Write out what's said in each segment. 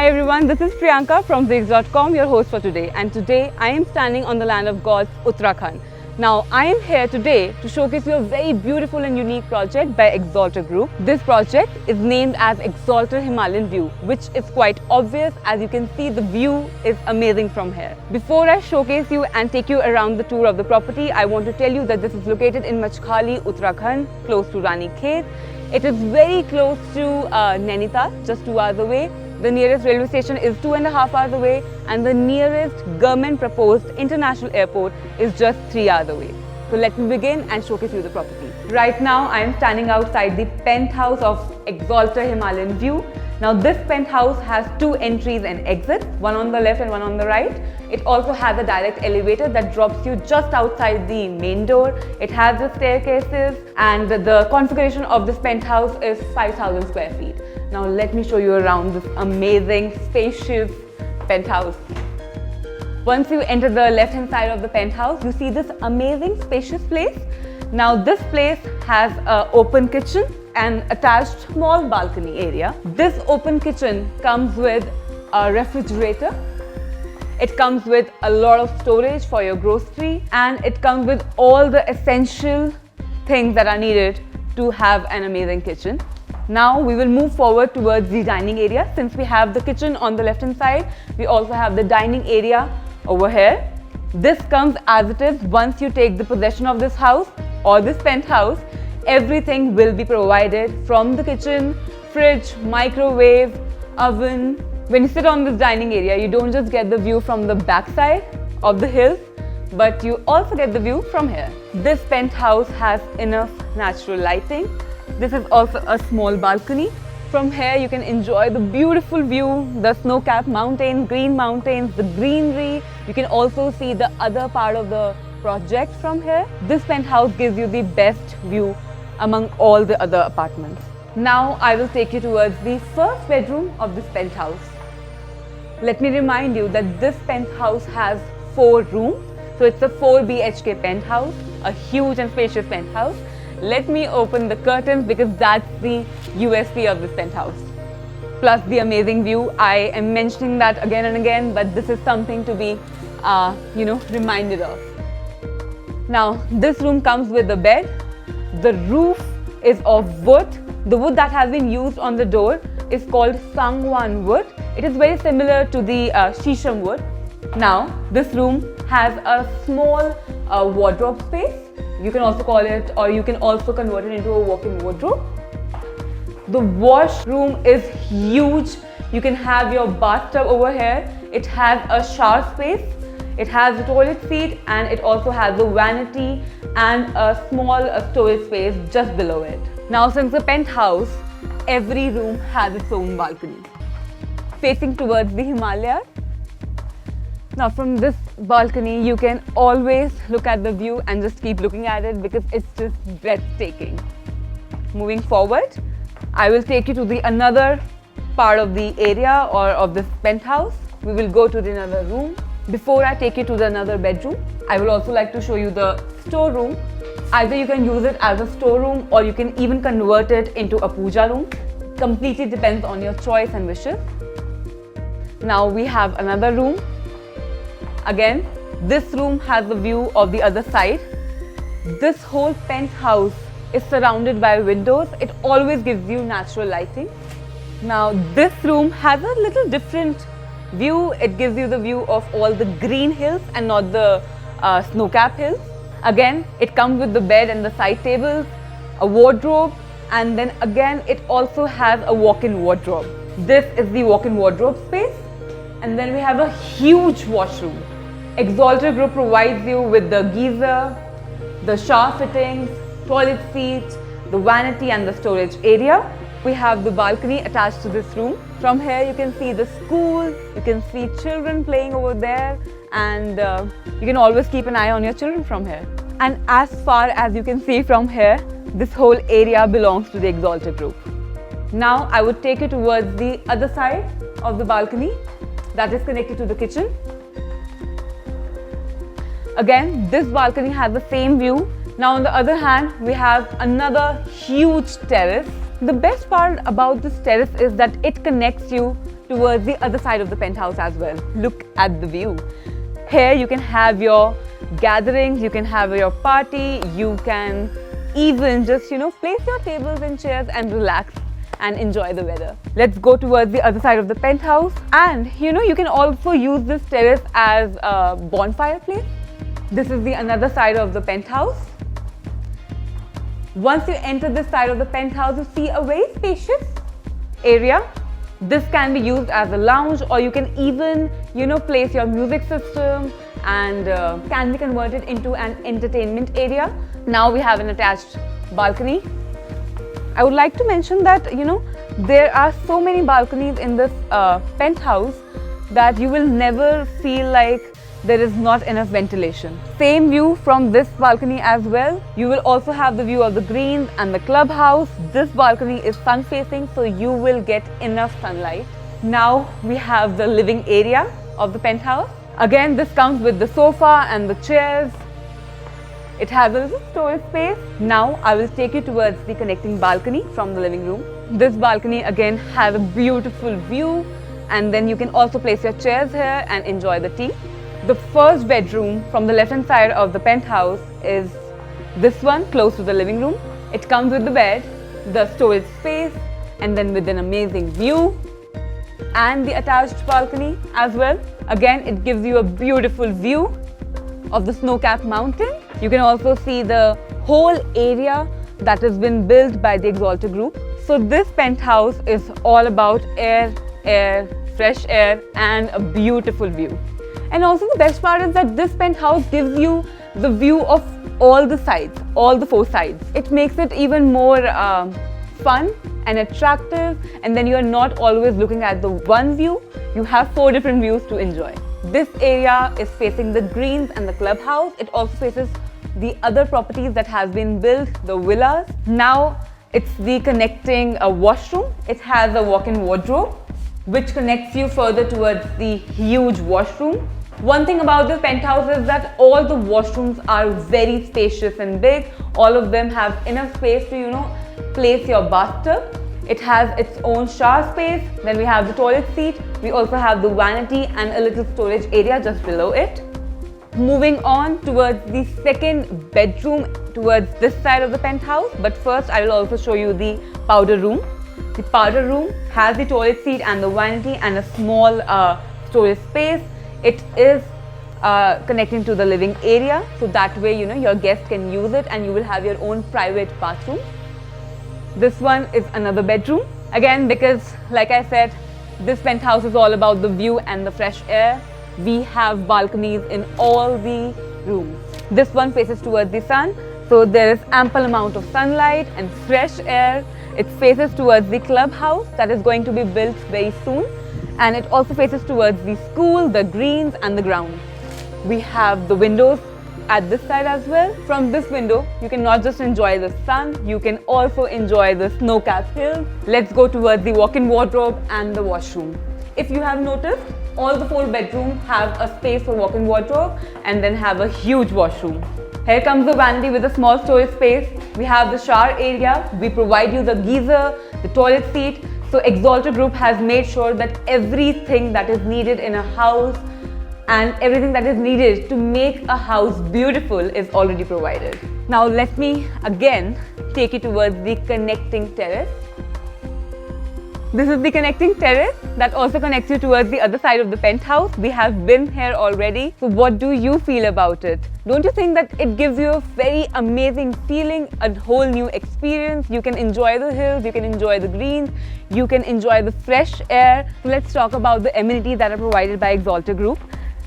Hi everyone, this is Priyanka from Ziggs.com, your host for today. And today I am standing on the land of gods, Uttarakhand. Now I am here today to showcase you a very beautiful and unique project by Exalter Group. This project is named as Exalter Himalayan View, which is quite obvious. As you can see, the view is amazing from here. Before I showcase you and take you around the tour of the property, I want to tell you that this is located in Machkhali, Uttarakhand, close to Ranikhet. It is very close to Nainital, just 2 hours away. The nearest railway station is 2.5 hours away, and the nearest government proposed international airport is just 3 hours away. So let me begin and showcase you the property. Right now I am standing outside the penthouse of Exalter Himalayan View. Now this penthouse has 2 entries and exits, one on the left and one on the right. It also has a direct elevator that drops you just outside the main door. It has the staircases, and the configuration of this penthouse is 5,000 square feet. Now let me show you around this amazing, spacious penthouse. Once you enter the left hand side of the penthouse, you see this amazing spacious place. Now this place has an open kitchen and attached small balcony area. This open kitchen comes with a refrigerator. It comes with a lot of storage for your grocery, and it comes with all the essential things that are needed to have an amazing kitchen. Now we will move forward towards the dining area. Since we have the kitchen on the left hand side, we also have the dining area over here. This comes as it is. Once you take the possession of this house or this penthouse, everything will be provided from the kitchen, fridge, microwave, oven. When you sit on this dining area, you don't just get the view from the backside of the hills, but you also get the view from here. This penthouse has enough natural lighting. This is also a small balcony. From here you can enjoy the beautiful view, the snow-capped mountains, green mountains, the greenery. You can also see the other part of the project from here. This penthouse gives you the best view among all the other apartments. Now I will take you towards the first bedroom of this penthouse. Let me remind you that this penthouse has 4 rooms. So it's a 4 BHK penthouse, a huge and spacious penthouse. Let me open the curtains because that's the USP of this penthouse. Plus the amazing view. I am mentioning that again and again, but this is something to be, reminded of. Now this room comes with a bed. The roof is of wood. The wood that has been used on the door is called Sangwan wood. It is very similar to the Shisham wood. Now this room has a small wardrobe space. You can also call it, or you can also convert it into a walk-in wardrobe. The washroom is huge. You can have your bathtub over here. It has a shower space. It has a toilet seat, and it also has a vanity and a small storage space just below it. Now since the penthouse, every room has its own balcony facing towards the Himalayas. Now from this balcony, you can always look at the view and just keep looking at it because it's just breathtaking. Moving forward, I will take you to the another part of the area or of this penthouse. We will go to the another room. Before I take you to the another bedroom, I will also like to show you the storeroom. Either you can use it as a storeroom or you can even convert it into a puja room. Completely depends on your choice and wishes. Now we have another room. Again, this room has the view of the other side. This whole penthouse is surrounded by windows. It always gives you natural lighting. Now this room has a little different view. It gives you the view of all the green hills and not the snow-capped hills. Again, it comes with the bed and the side tables, a wardrobe, and then again it also has a walk-in wardrobe. This is the walk-in wardrobe space. And then we have a huge washroom. Exalter Group provides you with the geyser, the shower fittings, toilet seat, the vanity and the storage area. We have the balcony attached to this room. From here you can see the school, you can see children playing over there, and you can always keep an eye on your children from here. And as far as you can see from here, this whole area belongs to the Exalter Group. Now I would take you towards the other side of the balcony that is connected to the kitchen. Again, this balcony has the same view. Now on the other hand, we have another huge terrace. The best part about this terrace is that it connects you towards the other side of the penthouse as well. Look at the view. Here you can have your gatherings, you can have your party, you can even just, place your tables and chairs and relax and enjoy the weather. Let's go towards the other side of the penthouse. And you can also use this terrace as a bonfire place. This is the another side of the penthouse. Once you enter this side of the penthouse, you see a very spacious area. This can be used as a lounge, or you can even, place your music system, and can be converted into an entertainment area. Now we have an attached balcony. I would like to mention that, there are so many balconies in this penthouse that you will never feel like there is not enough ventilation. Same view from this balcony as well. You will also have the view of the greens and the clubhouse. This balcony is sun facing, so you will get enough sunlight. Now we have the living area of the penthouse. Again, this comes with the sofa and the chairs. It has a little storage space. Now I will take you towards the connecting balcony from the living room. This balcony again has a beautiful view, and then you can also place your chairs here and enjoy the tea. The first bedroom from the left hand side of the penthouse is this one, close to the living room. It comes with the bed, the storage space, and then with an amazing view and the attached balcony as well. Again, it gives you a beautiful view of the snow-capped mountain. You can also see the whole area that has been built by the Axalta Group. So this penthouse is all about air, fresh air, and a beautiful view. And also the best part is that this penthouse gives you the view of all the sides, all the 4 sides. It makes it even more fun and attractive, and then you are not always looking at the one view. You have 4 different views to enjoy. This area is facing the greens and the clubhouse. It also faces the other properties that has been built, the villas. Now it's the connecting washroom. It has a walk-in wardrobe which connects you further towards the huge washroom. One thing about this penthouse is that all the washrooms are very spacious and big. All of them have enough space to, place your bathtub. It has its own shower space. Then we have the toilet seat. We also have the vanity and a little storage area just below it. Moving on towards the second bedroom towards this side of the penthouse. But first, I will also show you the powder room. The powder room has the toilet seat and the vanity and a small storage space. It is connecting to the living area, so that way your guests can use it and you will have your own private bathroom. This one is another bedroom. Again, because like I said, this penthouse is all about the view and the fresh air. We have balconies in all the rooms. This one faces towards the sun, so there is ample amount of sunlight and fresh air. It faces towards the clubhouse that is going to be built very soon. And it also faces towards the school, the greens and the ground. We have the windows at this side as well. From this window, you can not just enjoy the sun, you can also enjoy the snow-capped hills. Let's go towards the walk-in wardrobe and the washroom. If you have noticed, all the 4 bedrooms have a space for walk-in wardrobe and then have a huge washroom. Here comes the vanity with a small storage space. We have the shower area. We provide you the geyser, the toilet seat. So Axalta Group has made sure that everything that is needed in a house and everything that is needed to make a house beautiful is already provided. Now let me again take you towards the connecting terrace. This is the connecting terrace that also connects you towards the other side of the penthouse. We have been here already. So what do you feel about it? Don't you think that it gives you a very amazing feeling, a whole new experience? You can enjoy the hills, you can enjoy the greens, you can enjoy the fresh air. So let's talk about the amenities that are provided by Axalta Group.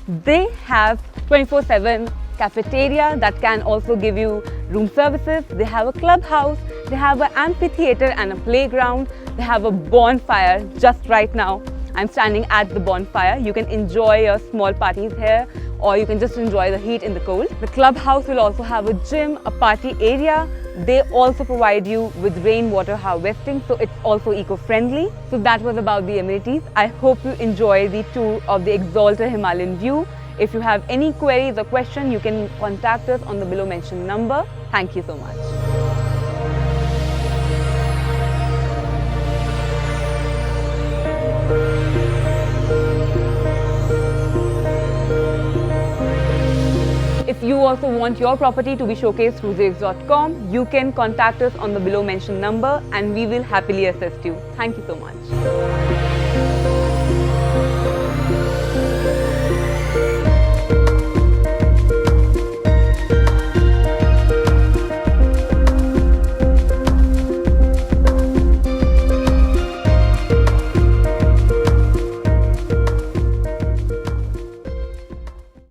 They have 24/7 cafeteria that can also give you room services. They have a clubhouse, they have an amphitheater and a playground. They have a bonfire just right now. I'm standing at the bonfire. You can enjoy your small parties here, or you can just enjoy the heat in the cold. The clubhouse will also have a gym, a party area. They also provide you with rainwater harvesting, so it's also eco-friendly. So that was about the amenities. I hope you enjoy the tour of the Axalta Himalayan View. If you have any queries or questions, you can contact us on the below mentioned number. Thank you so much. you also want your property to be showcased through Zix.com, you can contact us on the below mentioned number and we will happily assist you. Thank you so much.